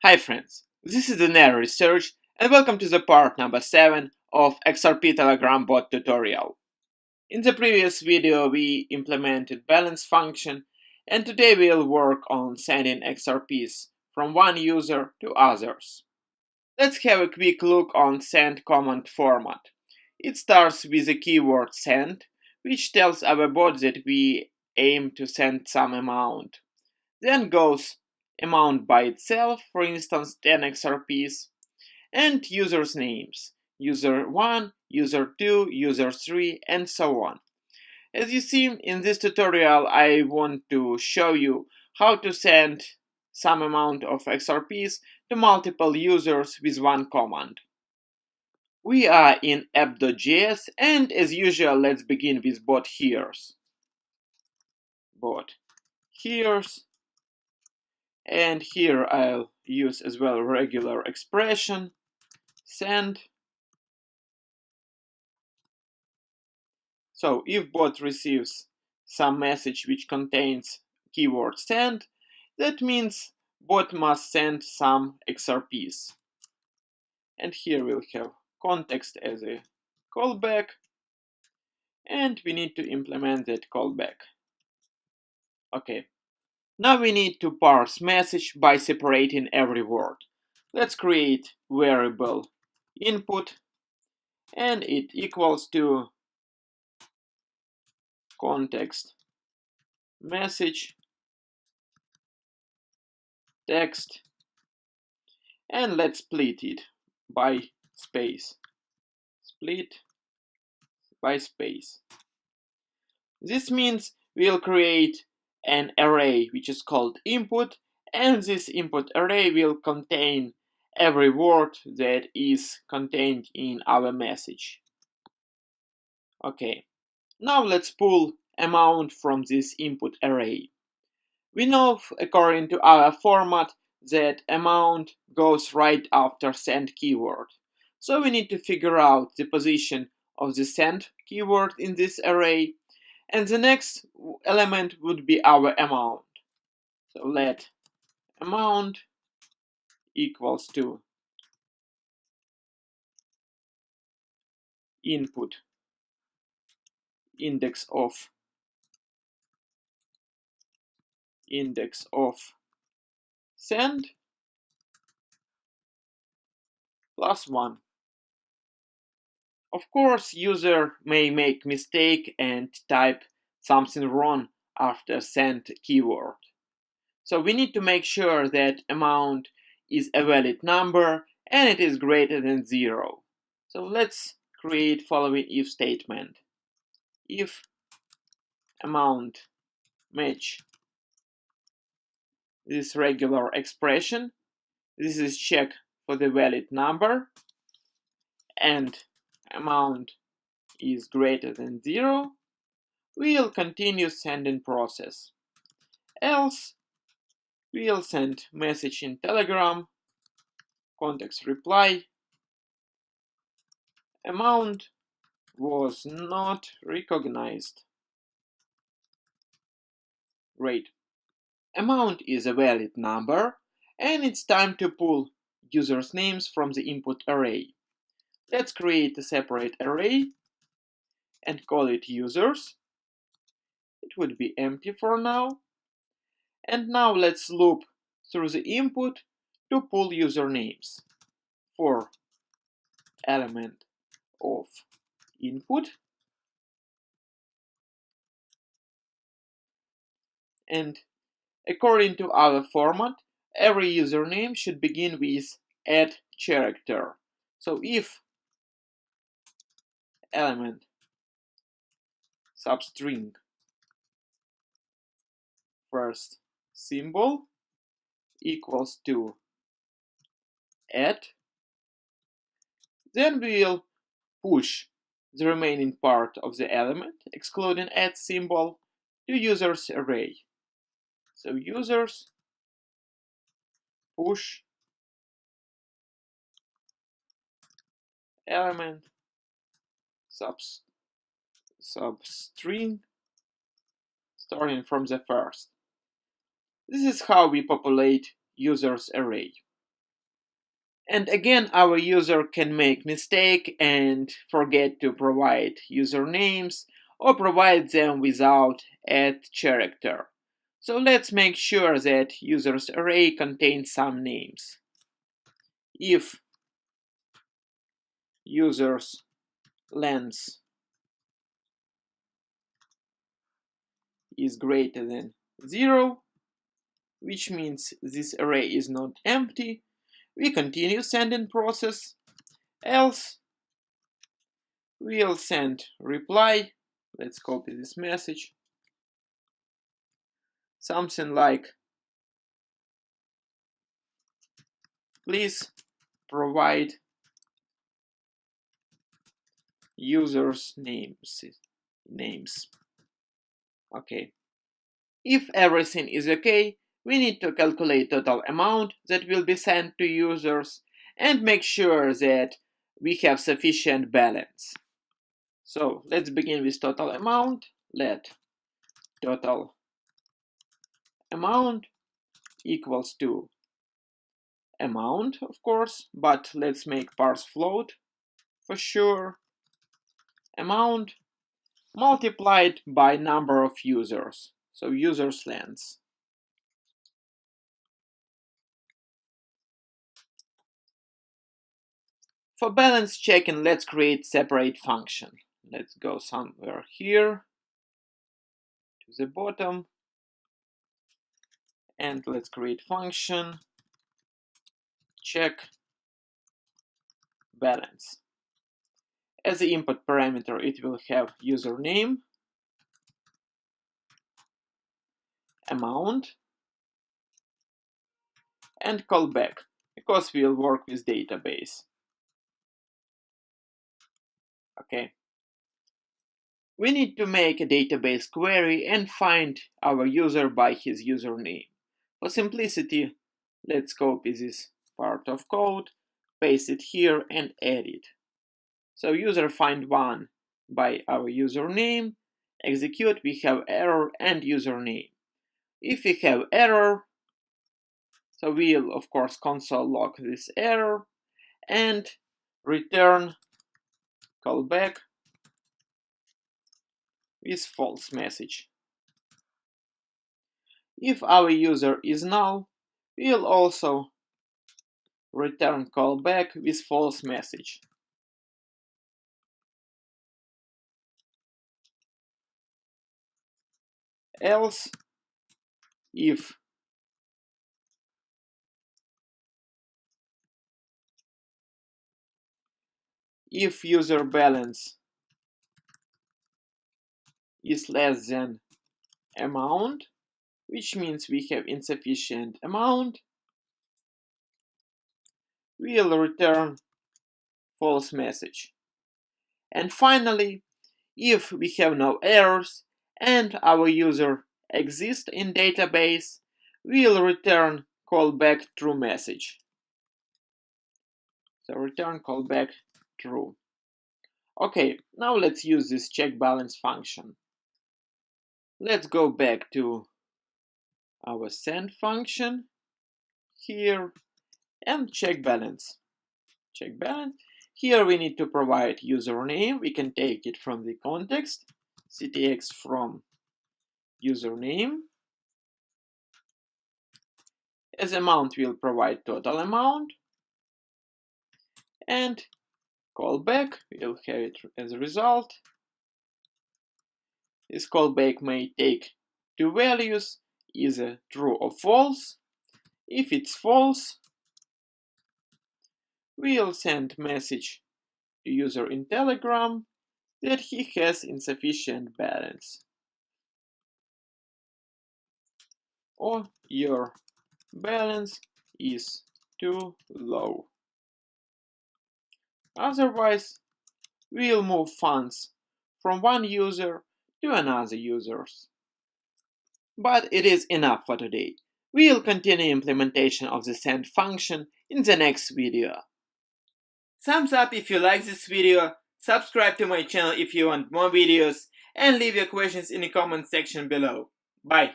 Hi friends, this is Denario Research and welcome to the part number 7 of XRP Telegram bot tutorial. In the previous video we implemented balance function and today we'll work on sending XRPs from one user to others. Let's have a quick look on send command format. It starts with the keyword send, which tells our bot that we aim to send some amount. Then goes amount by itself, for instance 10 XRPs, and users' names, user 1, user 2, user 3, and so on. As you see in this tutorial, I want to show you how to send some amount of XRPs to multiple users with one command. We are in app.js and as usual let's begin with bot here's. Bot here's. And here I'll use as well regular expression, send. So if bot receives some message which contains keyword send, that means bot must send some XRPs. And here we'll have context as a callback, and we need to implement that callback. Okay. Now we need to parse message by separating every word. Let's create variable input and it equals to context message text, and let's split it by space. Split by space. This means we'll create an array which is called input, and this input array will contain every word that is contained in our message. Okay, now let's pull amount from this input array. We know according to our format that amount goes right after send keyword. So we need to figure out the position of the send keyword in this array, and the next element would be our amount. So let amount equals to input index of send plus 1. Of course, user may make mistake and type something wrong after send keyword. So we need to make sure that amount is a valid number and it is greater than 0. So let's create following if statement. If amount match this regular expression, this is check for the valid number, and amount is greater than 0, we'll continue sending process. Else, we'll send message in Telegram, context reply, amount was not recognized. Great. Amount is a valid number, and it's time to pull users' names from the input array. Let's create a separate array and call it users. It would be empty for now. And now let's loop through the input to pull usernames. For element of input, and according to our format, every username should begin with @character. So if element substring first symbol equals to @, then we'll push the remaining part of the element, excluding symbol, to users array. So users push element substring starting from the first. This is how we populate users array. And again, our user can make mistake and forget to provide usernames or provide them without @character. So let's make sure that users array contains some names. If users length is greater than 0, which means this array is not empty, we continue sending process, else we'll send reply. Let's copy this message. Something like, please provide users names. Okay. If everything is okay, we need to calculate total amount that will be sent to users and make sure that we have sufficient balance. So let's begin with total amount. Let total amount equals to amount, of course, but let's make parse float for sure. Amount multiplied by number of users, so users length. For balance checking, let's create separate function. Let's go somewhere here to the bottom, and let's create function check balance. As the input parameter, it will have username, amount, and callback, because we'll work with database. Okay. We need to make a database query and find our user by his username. For simplicity, let's copy this part of code, paste it here, and add it. So user find one by our username, execute, we have error and username. If we have error, so we'll of course console log this error and return callback with false message. If our user is null, we'll also return callback with false message. Else, if user balance is less than amount, which means we have insufficient amount, we'll return false message. And finally, if we have no errors and our user exists in database, we'll return callback true message. So return callback true. Okay, now let's use this check balance function. Let's go back to our send function here and check balance. Check balance. Here we need to provide username. We can take it from the context. CTX from username. As amount, we'll provide total amount. And callback, we'll have it as a result. This callback may take two values, either true or false. If it's false, we'll send message to user in Telegram that he has insufficient balance, or your balance is too low. Otherwise, we'll move funds from one user to another users. But it is enough for today. We'll continue implementation of the send function in the next video. Thumbs up if you like this video, subscribe to my channel if you want more videos, and leave your questions in the comment section below. Bye!